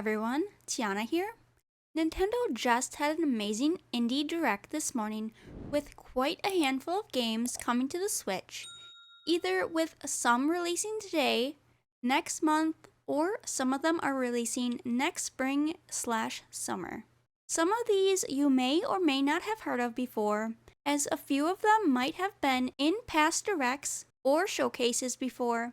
everyone, Tiana here. Nintendo just had an amazing indie direct this morning with quite a handful of games coming to the Switch, either with some releasing today, next month, or some of them are releasing next spring/summer. Some of these you may or may not have heard of before, as a few of them might have been in past directs or showcases before,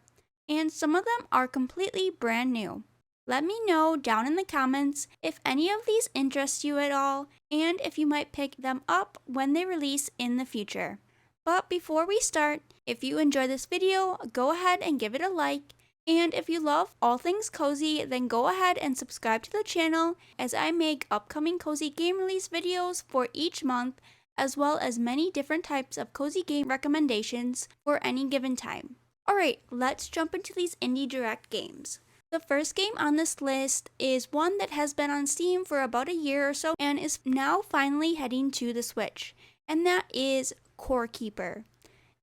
and some of them are completely brand new. Let me know down in the comments if any of these interest you at all and if you might pick them up when they release in the future. But before we start, if you enjoy this video, go ahead and give it a like. And if you love all things cozy, then go ahead and subscribe to the channel as I make upcoming cozy game release videos for each month, as well as many different types of cozy game recommendations for any given time. Alright, let's jump into these indie direct games. The first game on this list is one that has been on Steam for about a year or so and is now finally heading to the Switch, and that is Corke Keeper.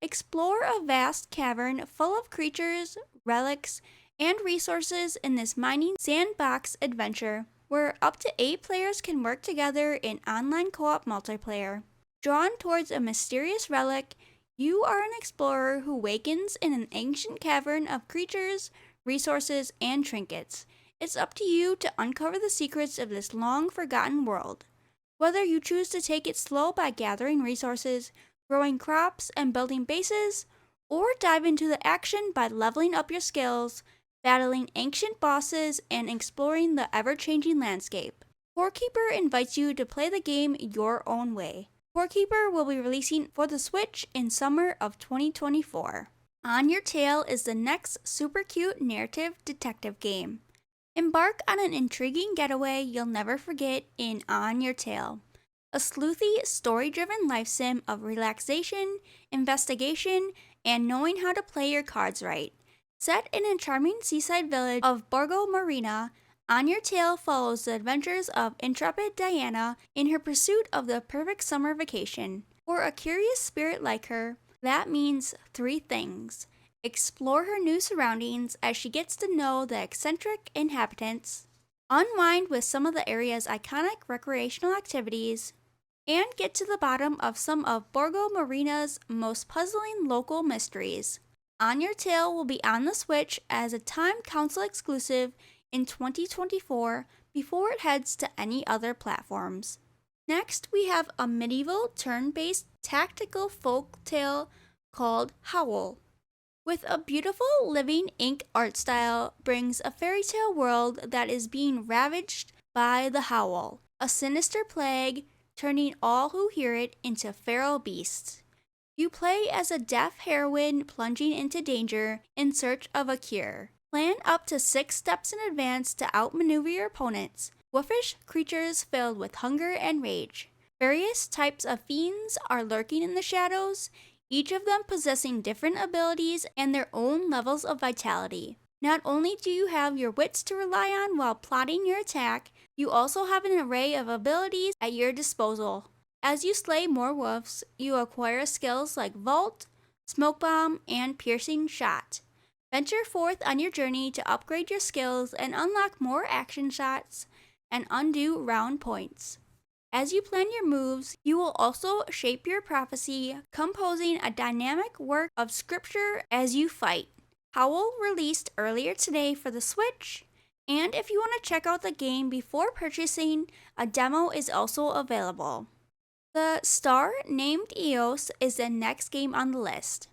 Explore a vast cavern full of creatures, relics, and resources in this mining sandbox adventure where up to 8 players can work together in online co-op multiplayer. Drawn towards a mysterious relic, you are an explorer who wakens in an ancient cavern of creatures, resources, and trinkets. It's up to you to uncover the secrets of this long-forgotten world. Whether you choose to take it slow by gathering resources, growing crops, and building bases, or dive into the action by leveling up your skills, battling ancient bosses, and exploring the ever-changing landscape, Corke Keeper invites you to play the game your own way. Corke Keeper will be releasing for the Switch in summer of 2024. On Your Tail is the next super cute narrative detective game. Embark on an intriguing getaway you'll never forget in On Your Tail, a sleuthy, story-driven life sim of relaxation, investigation, and knowing how to play your cards right. Set in a charming seaside village of Borgo Marina, On Your Tail follows the adventures of intrepid Diana in her pursuit of the perfect summer vacation. For a curious spirit like her, that means 3 things. Explore her new surroundings as she gets to know the eccentric inhabitants, unwind with some of the area's iconic recreational activities, and get to the bottom of some of Borgo Marina's most puzzling local mysteries. On Your Tail will be on the Switch as a time console exclusive in 2024 before it heads to any other platforms. Next, we have a medieval turn-based tactical folk tale called Howl. With a beautiful living ink art style brings a fairy tale world that is being ravaged by the Howl, a sinister plague turning all who hear it into feral beasts. You play as a deaf heroine plunging into danger in search of a cure. Plan up to 6 steps in advance to outmaneuver your opponents, wolfish creatures filled with hunger and rage. Various types of fiends are lurking in the shadows, each of them possessing different abilities and their own levels of vitality. Not only do you have your wits to rely on while plotting your attack, you also have an array of abilities at your disposal. As you slay more wolves, you acquire skills like Vault, Smoke Bomb, and Piercing Shot. Venture forth on your journey to upgrade your skills and unlock more action shots and undo round points. As you plan your moves, you will also shape your prophecy, composing a dynamic work of scripture as you fight. Howl released earlier today for the Switch, and if you want to check out the game before purchasing, a demo is also available. The Star Named EOS is the next game on the list.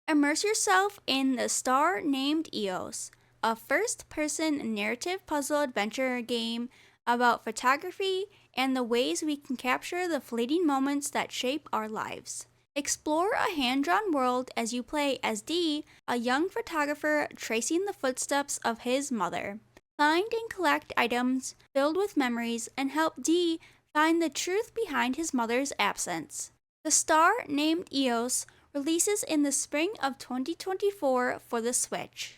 Immerse yourself in the Star Named EOS, a first-person narrative puzzle adventure game about photography and the ways we can capture the fleeting moments that shape our lives. Explore a hand-drawn world as you play as Dee, a young photographer tracing the footsteps of his mother. Find and collect items filled with memories and help Dee find the truth behind his mother's absence. The Star Named EOS releases in the spring of 2024 for the Switch.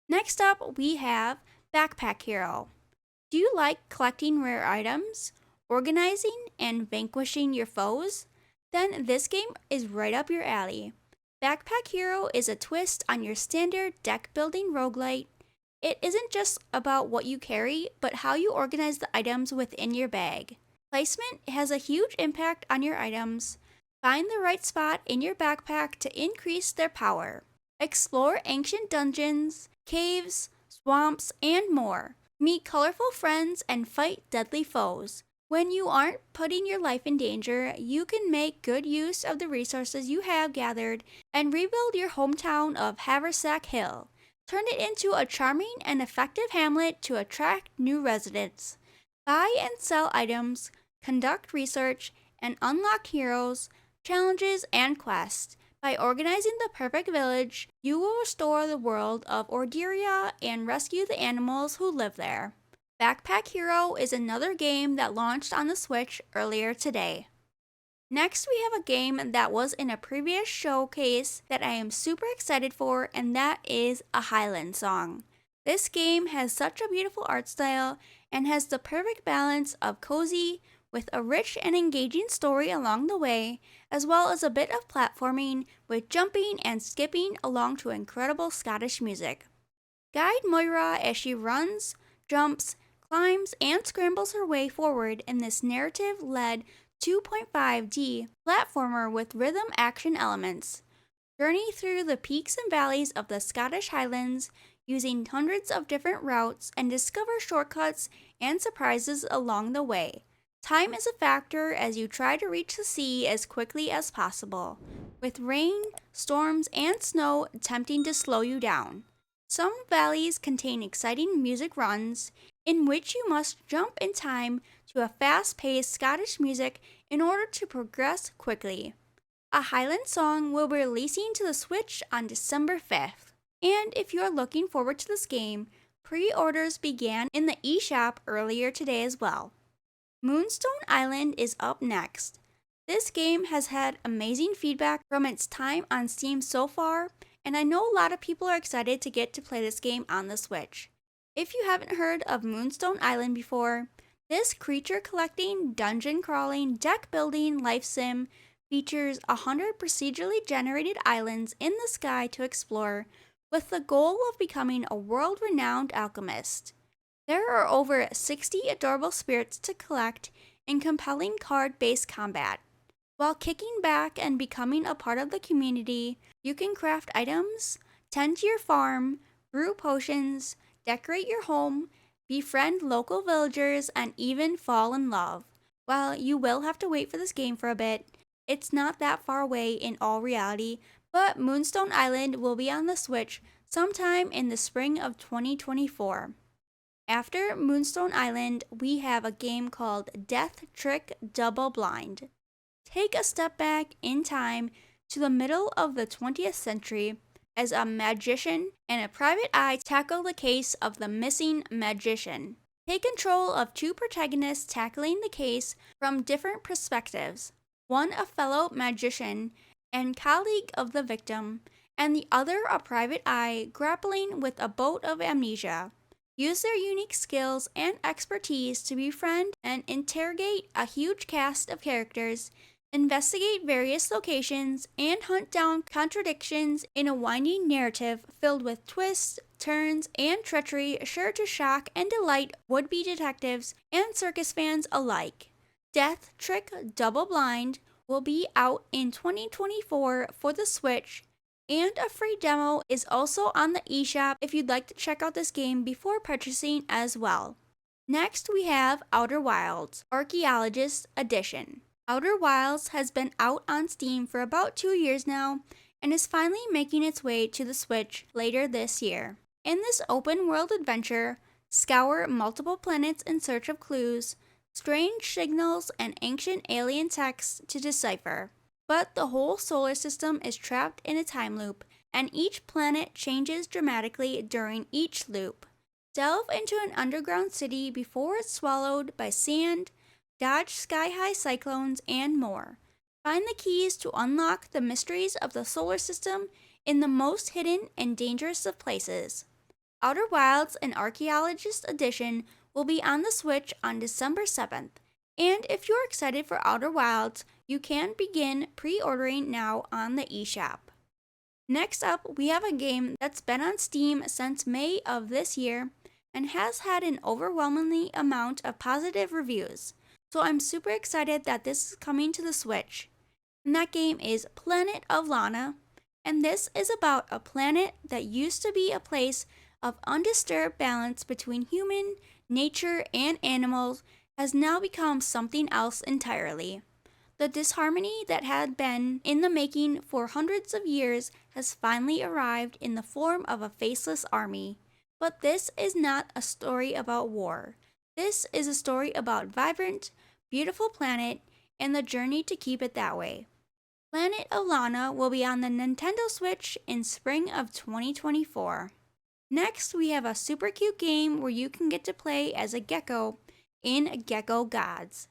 Next up, we have Backpack Hero. Do you like collecting rare items, organizing, and vanquishing your foes? Then this game is right up your alley. Backpack Hero is a twist on your standard deck-building roguelite. It isn't just about what you carry, but how you organize the items within your bag. Placement has a huge impact on your items. Find the right spot in your backpack to increase their power. Explore ancient dungeons, caves, swamps, and more. Meet colorful friends and fight deadly foes. When you aren't putting your life in danger, you can make good use of the resources you have gathered and rebuild your hometown of Haversack Hill. Turn it into a charming and effective hamlet to attract new residents. Buy and sell items, conduct research, and unlock heroes, challenges, and quests. By organizing the perfect village, you will restore the world of Orderia and rescue the animals who live there. Backpack Hero is another game that launched on the Switch earlier today. Next, we have a game that was in a previous showcase that I am super excited for, and that is a Highland Song. This game has such a beautiful art style and has the perfect balance of cozy with a rich and engaging story along the way, as well as a bit of platforming with jumping and skipping along to incredible Scottish music. Guide Moira as she runs, jumps, climbs, and scrambles her way forward in this narrative-led 2.5D platformer with rhythm action elements. Journey through the peaks and valleys of the Scottish Highlands using hundreds of different routes and discover shortcuts and surprises along the way. Time is a factor as you try to reach the sea as quickly as possible, with rain, storms, and snow attempting to slow you down. Some valleys contain exciting music runs, in which you must jump in time to a fast-paced Scottish music in order to progress quickly. A Highland Song will be releasing to the Switch on December 5th, and if you are looking forward to this game, pre-orders began in the eShop earlier today as well. Moonstone Island is up next. This game has had amazing feedback from its time on Steam so far, and I know a lot of people are excited to get to play this game on the Switch. If you haven't heard of Moonstone Island before, this creature collecting, dungeon crawling, deck building life sim features 100 procedurally generated islands in the sky to explore, with the goal of becoming a world-renowned alchemist. There are over 60 adorable spirits to collect in compelling card-based combat. While kicking back and becoming a part of the community, you can craft items, tend to your farm, brew potions, decorate your home, befriend local villagers, and even fall in love. While you will have to wait for this game for a bit, it's not that far away in all reality, but Moonstone Island will be on the Switch sometime in the spring of 2024. After Moonstone Island, we have a game called Death Trick Double Blind. Take a step back in time to the middle of the 20th century as a magician and a private eye tackle the case of the missing magician. Take control of two protagonists tackling the case from different perspectives, one a fellow magician and colleague of the victim, and the other a private eye grappling with a bout of amnesia. Use their unique skills and expertise to befriend and interrogate a huge cast of characters, investigate various locations, and hunt down contradictions in a winding narrative filled with twists, turns, and treachery sure to shock and delight would-be detectives and circus fans alike. Death Trick Double Blind will be out in 2024 for the Switch, and a free demo is also on the eShop if you'd like to check out this game before purchasing as well. Next, we have Outer Wilds, Archaeologist Edition. Outer Wilds has been out on Steam for about 2 years now, and is finally making its way to the Switch later this year. In this open-world adventure, scour multiple planets in search of clues, strange signals, and ancient alien texts to decipher. But the whole solar system is trapped in a time loop, and each planet changes dramatically during each loop. Delve into an underground city before it's swallowed by sand, dodge sky-high cyclones, and more. Find the keys to unlock the mysteries of the solar system in the most hidden and dangerous of places. Outer Wilds, an Archaeologist Edition, will be on the Switch on December 7th. And if you're excited for Outer Wilds, you can begin pre-ordering now on the eShop. Next up, we have a game that's been on Steam since May of this year and has had an overwhelmingly amount of positive reviews. So I'm super excited that this is coming to the Switch. And that game is Planet of Lana, and this is about a planet that used to be a place of undisturbed balance between human, nature, and animals has now become something else entirely. The disharmony that had been in the making for hundreds of years has finally arrived in the form of a faceless army. But this is not a story about war. This is a story about vibrant, beautiful planet and the journey to keep it that way. Planet of Lana will be on the Nintendo Switch in spring of 2024. Next, we have a super cute game where you can get to play as a gecko in Gecko Gods.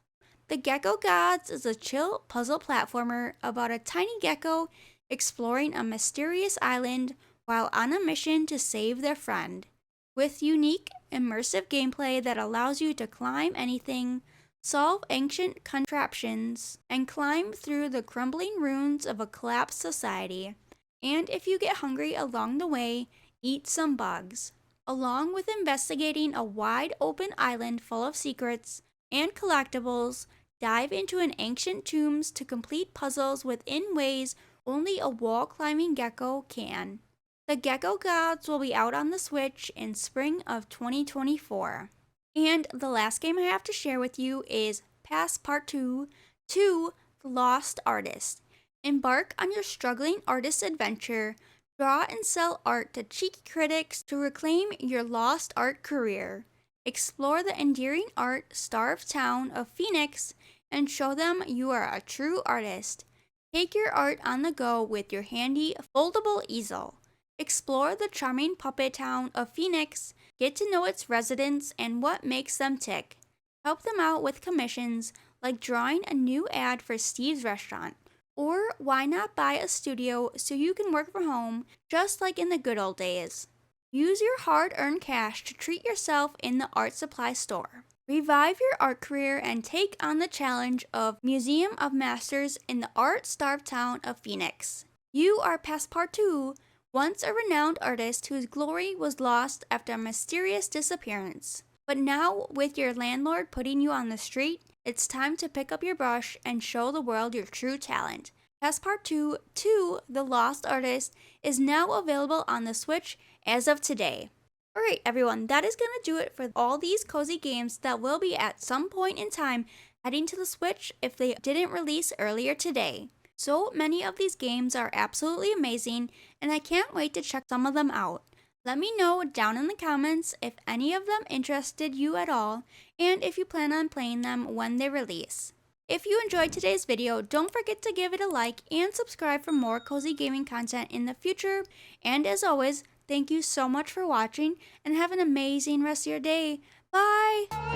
The Gecko Gods is a chill puzzle platformer about a tiny gecko exploring a mysterious island while on a mission to save their friend. With unique, immersive gameplay that allows you to climb anything, solve ancient contraptions, and climb through the crumbling ruins of a collapsed society. And if you get hungry along the way, eat some bugs. Along with investigating a wide open island full of secrets and collectibles, dive into an ancient tombs to complete puzzles within ways only a wall-climbing gecko can. The Gecko Gods will be out on the Switch in spring of 2024. And the last game I have to share with you is Passepartout 2: The Lost Artist. Embark on your struggling artist adventure. Draw and sell art to cheeky critics to reclaim your lost art career. Explore the endearing art-starved town of Phoenix and show them you are a true artist. Take your art on the go with your handy foldable easel. Explore the charming puppet town of Phoenix, get to know its residents and what makes them tick. Help them out with commissions like drawing a new ad for Steve's restaurant. Or why not buy a studio so you can work from home just like in the good old days? Use your hard-earned cash to treat yourself in the art supply store. Revive your art career and take on the challenge of Museum of Masters in the art-starved town of Phoenix. You are Passepartout, once a renowned artist whose glory was lost after a mysterious disappearance. But now, with your landlord putting you on the street, it's time to pick up your brush and show the world your true talent. Passepartout 2: The Lost Artist is now available on the Switch as of today. Alright everyone, that is going to do it for all these cozy games that will be at some point in time heading to the Switch if they didn't release earlier today. So many of these games are absolutely amazing and I can't wait to check some of them out. Let me know down in the comments if any of them interested you at all and if you plan on playing them when they release. If you enjoyed today's video, don't forget to give it a like and subscribe for more cozy gaming content in the future. And as always, thank you so much for watching and have an amazing rest of your day. Bye!